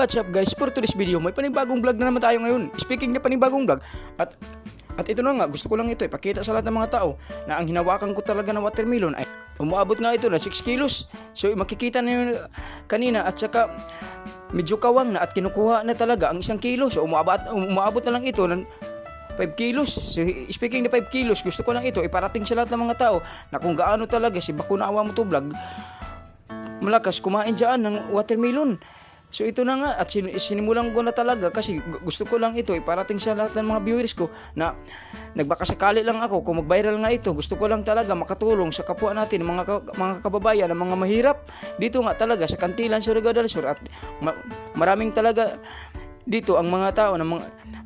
What's up guys, for today's video may panibagong vlog na naman tayo ngayon. Speaking na panibagong vlog, at ito na nga, gusto ko lang ito ipakita sa lahat ng mga tao na ang hinawakan ko talaga ng watermelon ay umuabot nga ito na 6 kilos. So makikita na yun kanina, at saka medyo kawang na at kinukuha na talaga ang 1 kilo. So umuabot na lang ito ng 5 kilos. So speaking na 5 kilos, gusto ko lang ito iparating sa lahat ng mga tao na kung gaano talaga si Bakunawa mo to vlog malakas kumain dyan ng watermelon. So ito na nga, at sinimulan ko na talaga kasi gusto ko lang ito iparating sa lahat ng mga viewers ko na nagbakasakali lang ako kung mag-viral nga ito. Gusto ko lang talaga makatulong sa kapwa natin, mga kababayan na mga mahirap dito nga talaga sa Kantilan, Surigao del Sur. At maraming talaga dito ang mga tao na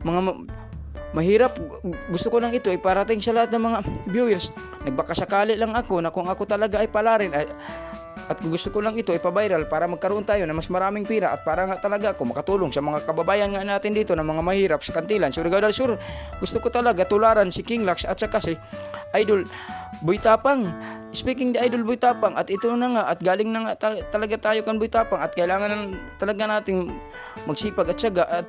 mga mahirap. Gusto ko lang ito iparating sa lahat ng mga viewers. Nagbakasakali lang ako na kung ako talaga ay palarin at gusto ko lang ito ipa-viral para magkaroon tayo ng mas maraming pira at para nga talaga ako makatulong sa mga kababayan nga natin dito na mga mahirap sa Kantilan, Surigao del Sur. Gusto ko talaga tularan si King Lax at saka si Idol Boy Tapang. Speaking the Idol Boy Tapang, at ito na nga, at galing na nga talaga tayo kan Boy Tapang, at kailangan talaga nating magsipag at syaga, at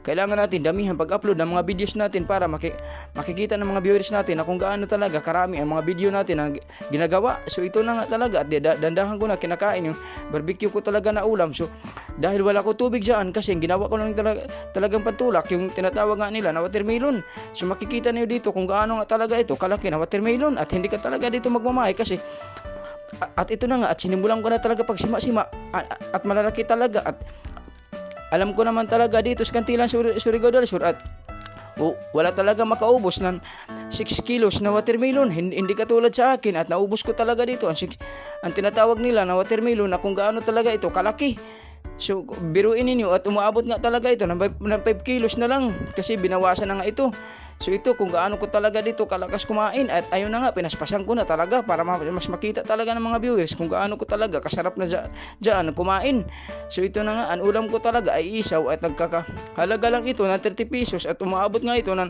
kailangan natin damihan pag-upload ng mga videos natin para makikita ng mga viewers natin na kung gaano talaga karami ang mga video natin na ginagawa. So ito na nga talaga, at dandahan ko na kinakain yung barbecue ko talaga na ulam. So dahil wala ko tubig dyan kasi ginawa ko lang talagang pantulak yung tinatawag nga nila na watermelon. So makikita niyo dito kung gaano nga talaga ito kalaki na watermelon, at hindi ka talaga dito magmamahay kasi at ito na nga, at sinimulan ko na talaga pag sima-sima at malalaki talaga. At alam ko naman talaga dito sa Kantilan, Surigao del Sur, at wala talaga makaubos ng 6 kilos na watermelon. Hindi katulad sa akin, at naubos ko talaga dito ang tinatawag nila na watermelon na kung gaano talaga ito kalaki. So biruin ninyo, at umaabot nga talaga ito ng 5 kilos na lang kasi binawasan na nga ito. So ito kung gaano ko talaga dito kalakas kumain, at ayun na nga, pinaspasan ko na talaga para mas makita talaga ng mga viewers kung gaano ko talaga kasarap na dyan kumain. So ito na nga, ang ulam ko talaga ay isaw, at nagkakahalaga lang ito ng 30 pesos, at umaabot nga ito ng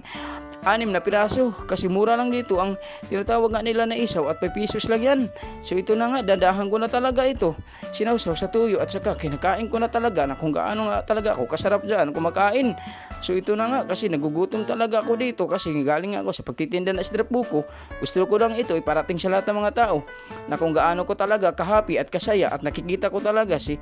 6 na piraso kasi mura lang dito ang tinatawag nga nila na isaw, at 5 pesos lang yan. So ito na nga, dandahan ko na talaga ito sinawsaw sa tuyo, at saka kinakain ko na talaga na kung gaano nga talaga ako kasarap dyan kumakain. So ito na nga, kasi nagugutom talaga ako dito kasi galing ako sa pagtitinda na strip buko. Gusto ko lang ito iparating sa lahat ng mga tao na kung gaano ko talaga kahappy at kasaya, at nakikita ko talaga si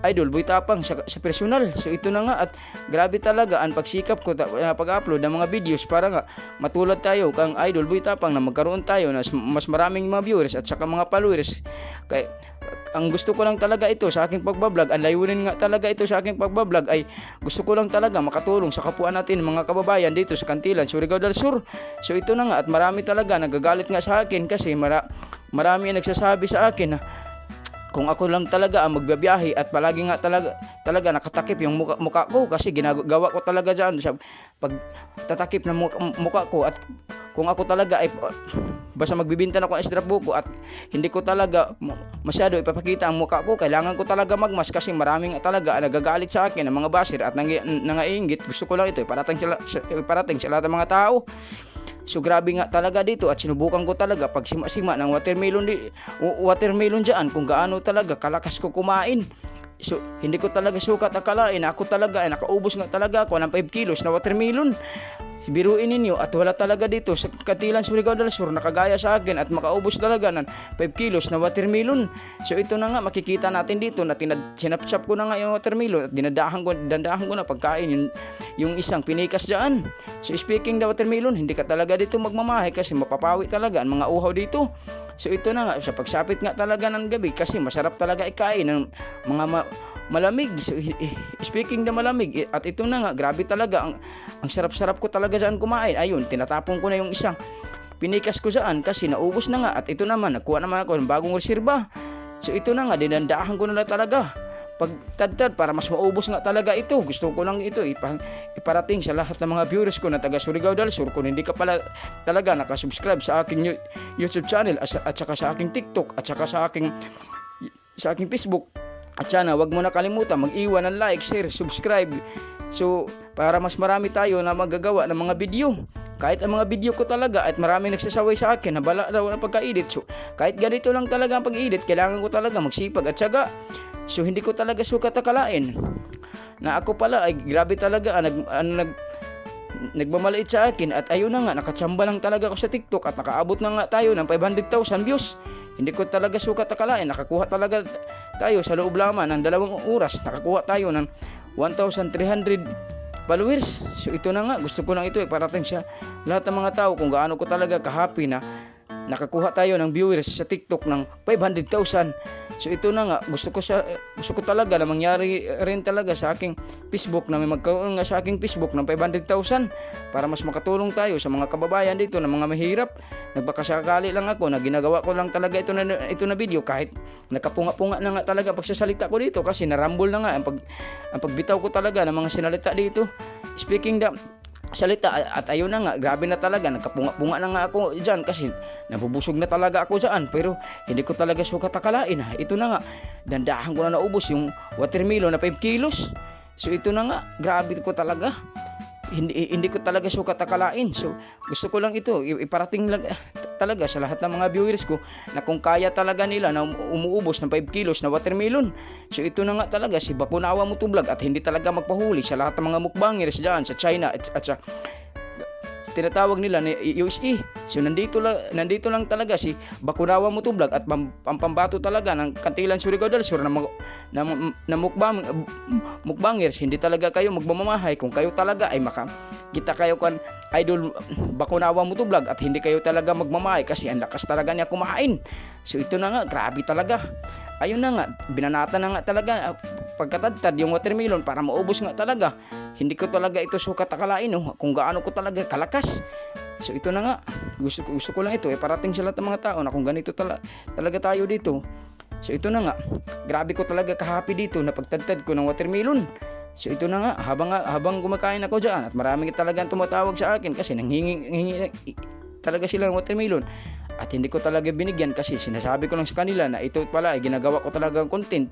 Idol Boy Tapang sa personal. So ito na nga, at grabe talaga ang pagsikap ko pag-upload ng mga videos para nga matulad tayo kang Idol Boy Tapang na magkaroon tayo na mas maraming mga viewers at saka mga followers. Kaya ang gusto ko lang talaga ito sa aking pagbablog, ang layunin nga talaga ito sa aking pagbablog ay gusto ko lang talaga makatulong sa kapwa natin mga kababayan dito sa Kantilan, Surigao del Sur. So ito na nga, at marami talaga nagagalit nga sa akin kasi marami ang nagsasabi sa akin na kung ako lang talaga ang magbabiyahe, at palagi nga talaga nakatakip yung muka ko kasi ginagawa ko talaga dyan sa pagtatakip ng muka ko. At kung ako talaga ay basta magbibinta na ako ng strap buko at hindi ko talaga masyado ipapakita ang muka ko, kailangan ko talaga magmas kasi maraming talaga nagagalit sa akin ng mga basher at nangaingit. Gusto ko lang ito iparating sa lahat ng mga tao. So grabe nga talaga dito, at sinubukan ko talaga pag sima-sima ng watermelon dyan kung gaano talaga kalakas ko kumain. So hindi ko talaga sukat akalain na ako talaga ay nakaubos nga talaga ako ng 5 kilos na watermelon. Biruin ninyo, at wala talaga dito sa Kantilan, Surigao del Sur nakagaya sa akin at makaubos talaga ng 5 kilos na watermelon. So ito na nga, makikita natin dito na sinapsap ko na nga yung watermelon at dandahan ko na pagkain yung isang pinikas dyan. So speaking the watermelon, hindi ka talaga dito magmamahay kasi mapapawi talaga ang mga uhaw dito. So ito na nga, sa pagsapit nga talaga ng gabi kasi masarap talaga ikain ng mga malamig. So speaking na malamig, at ito na nga, grabe talaga ang sarap-sarap ko talaga dyan kumain. Ayun, tinatapon ko na yung isang pinikas ko dyan kasi naubos na nga, at ito naman, nagkuha naman ako ng bagong reserba. So ito na nga, dinandahan ko na lang talaga pagtadtad para mas maubos nga talaga ito. Gusto ko lang ito iparating sa lahat ng mga viewers ko na taga Surigao del Sur. Kung hindi ka pala talaga nakasubscribe sa aking YouTube channel at saka sa aking TikTok at saka sa aking Facebook, at sana wag mo na kalimutan mag-iwan ng like, share, subscribe. So para mas marami tayo na magagawa ng mga video. Kahit ang mga video ko talaga at marami nagsasaway sa akin na bala daw ng pagka-edit. So kahit ganito lang talaga ang pag-edit, kailangan ko talaga magsipag at syaga. So hindi ko talaga sukat akalain na ako pala ay grabe talaga nagmamaliit sa akin at ayun na nga nakatsamba lang talaga ako sa TikTok at nakaabot na nga tayo ng 500,000 views. Hindi ko talaga sukat akalain, nakakuha talaga tayo sa loob lamang ng 2 oras, nakakuha tayo ng 1,300 followers. So ito na nga, gusto ko lang ito parating sa lahat ng mga tao kung gaano ko talaga ka-happy na nakakuha tayo ng viewers sa TikTok ng 500,000. So ito na nga, gusto ko talaga na mangyari rin talaga sa aking Facebook, na may magkaroon nga sa aking Facebook ng 500,000 para mas makatulong tayo sa mga kababayan dito na mga mahirap. Nagbakasakali lang ako na ginagawa ko lang talaga ito na video, kahit nakapunga-punga na nga talaga pagsasalita ko dito kasi narambol na nga ang pagbitaw ko talaga ng mga sinalita dito. Speaking the salita at ayun na nga, grabe na talaga, nagkapunga-punga na nga ako dyan kasi nabubusog na talaga ako dyan, pero hindi ko talaga sukat akalain. Ito na nga, dandahan ko na naubos yung watermelon na 5 kilos. So ito na nga, grabe ko talaga, hindi ko talaga sukat akalain. So gusto ko lang ito iparating talaga sa lahat ng mga viewers ko na kung kaya talaga nila na umuubos ng 5 kilos na watermelon. So ito na nga talaga si Bakunawa Motovlog, at hindi talaga magpahuli sa lahat ng mga mukbangers dyan sa China at sa tinatawag nila ni USA. So nandito lang talaga si Bakunawa Motovlog at pambato talaga ng Kantilan Surigao del Sur na mukbangers. Hindi talaga kayo magmamamahay kung kayo talaga ay makakita kayo kan Idol Bakunawa Motovlog at hindi kayo talaga magmamahay kasi ang lakas talaga niya kumain. So ito na nga, grabe talaga. Ayun na nga, binanata na nga talaga pagkatadtad yung watermelon para maubos nga talaga. Hindi ko talaga ito sukat akalain kung gaano ko talaga kalakas. So ito na nga, gusto ko lang ito parating sa lahat ng mga tao na kung ganito talaga tayo dito. So ito na nga, grabe ko talaga ka-happy dito na pagtadtad ko ng watermelon. So ito na nga, habang kumakain ako dyan at maraming talagang tumatawag sa akin kasi nanghingi talaga sila ng watermelon. At hindi ko talaga binigyan kasi sinasabi ko lang sa kanila na ito pala ay ginagawa ko talaga ng content.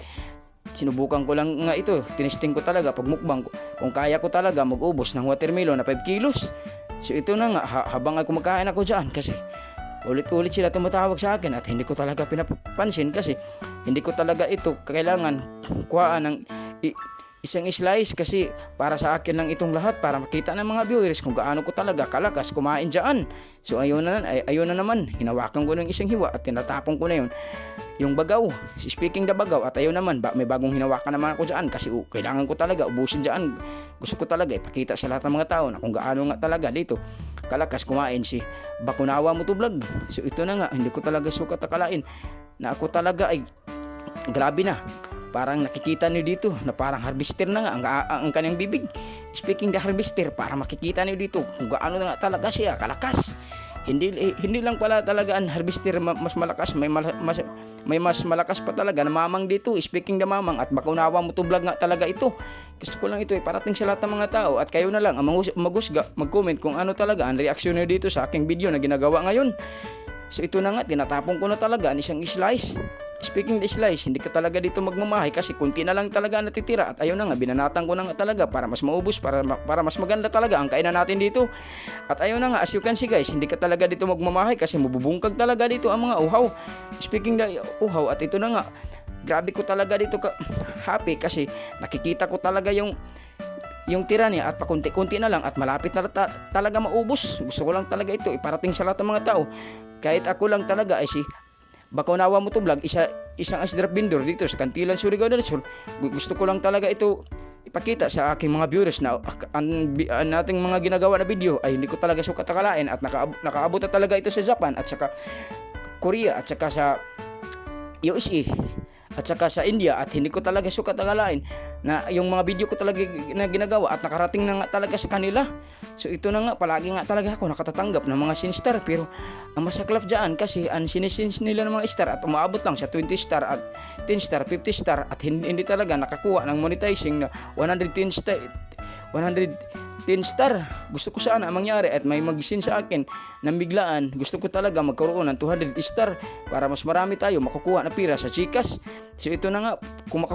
Sinubukan ko lang nga ito, tinesting ko talaga pag mukbang kung kaya ko talaga mag-ubos ng watermelon na 5 kilos. So ito na nga, habang ako kumakain ako dyan kasi ulit-ulit sila tumatawag sa akin at hindi ko talaga pinapansin kasi hindi ko talaga ito kailangan kuhaan ng isang slice kasi para sa akin lang itong lahat para makita ng mga viewers kung gaano ko talaga kalakas kumain dyan. So ayun na naman, hinawakan ko ng isang hiwa at tinatapon ko na yun yung bagaw. Speaking the bagaw, at ayun naman, may bagong hinawakan naman ako dyan kasi kailangan ko talaga ubusin dyan. Gusto ko talaga ipakita sa lahat ng mga tao na kung gaano nga talaga dito kalakas kumain si Bakunawa Motovlog. So ito na nga, hindi ko talaga sukat akalain na ako talaga ay grabe na. Parang nakikita niyo dito na parang harvester na nga ang kanyang bibig. Speaking the harvester, para makikita niyo dito kung gaano na nga talaga siya kalakas. Hindi lang pala talaga ang harvester mas malakas, may mas malakas pa talaga na mamang dito. Speaking the mamang at Bakunawa Motovlog nga talaga ito. Gusto ko lang ito parating sa lahat ng mga tao at kayo na lang ang magusga, mag-comment kung ano talaga ang reaksyon niyo dito sa aking video na ginagawa ngayon. So ito na nga, tinatapon ko na talaga ang isang slice. Speaking the slice, hindi ka talaga dito magmamahay kasi kunti na lang talaga natitira at ayun na nga, binanatan ko na nga talaga para mas maubos, para mas maganda talaga ang kainan natin dito. At ayun na nga, as you can see guys, hindi ka talaga dito magmamahay kasi mabubungkag talaga dito ang mga uhaw. Speaking the uhaw, at ito na nga, grabe ko talaga dito happy kasi nakikita ko talaga yung tira niya at pakunti-kunti na lang at malapit na talaga maubos. Gusto ko lang talaga ito iparating sa lahat ng mga tao. Kahit ako lang talaga ay si Bakunawa Motovlog, isang asdrap vendor dito sa Kantilan Surigao del Sur. Gusto ko lang talaga ito ipakita sa aking mga viewers na nating mga ginagawa na video ay hindi ko talaga sukat akalain at nakaabot na talaga ito sa Japan at saka Korea at saka sa USA at saka sa India at hindi ko talaga sukat akalain na yung mga video ko talaga na ginagawa at nakarating na nga talaga sa kanila. So ito na nga, palagi nga talaga ako nakatatanggap ng mga sinstar, pero ang masaklap dyan kasi ang sinisins nila ng mga star at umaabot lang sa 20 star at 10 star, 50 star at hindi talaga nakakuha ng monetizing na 110 star. Gusto ko sana mangyari at may mag-sin sa akin ng biglaan. Gusto ko talaga magkaroon ng 200 star para mas marami tayo makukuha na pira sa Gcash. So ito na nga, kung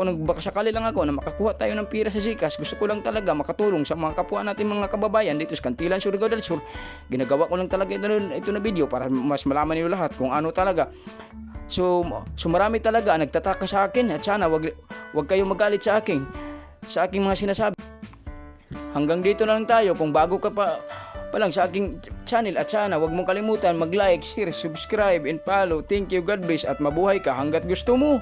nagbakasakali lang ako na makakuha tayo ng pira sa Gcash, gusto ko lang talaga makatulong sa mga kapwa natin mga kababayan dito sa Kantilan Surigao del Sur. Ginagawa ko lang talaga ito na video para mas malaman niyo lahat kung ano talaga. So marami talaga ang nagtataka sa akin at sana wag kayong magalit sa akin sa aking mga sinasabi. Hanggang dito na lang tayo. Kung bago ka pa lang sa aking channel, at sana wag mong kalimutan mag-like, share, subscribe, and follow. Thank you, God bless, at mabuhay ka hanggat gusto mo.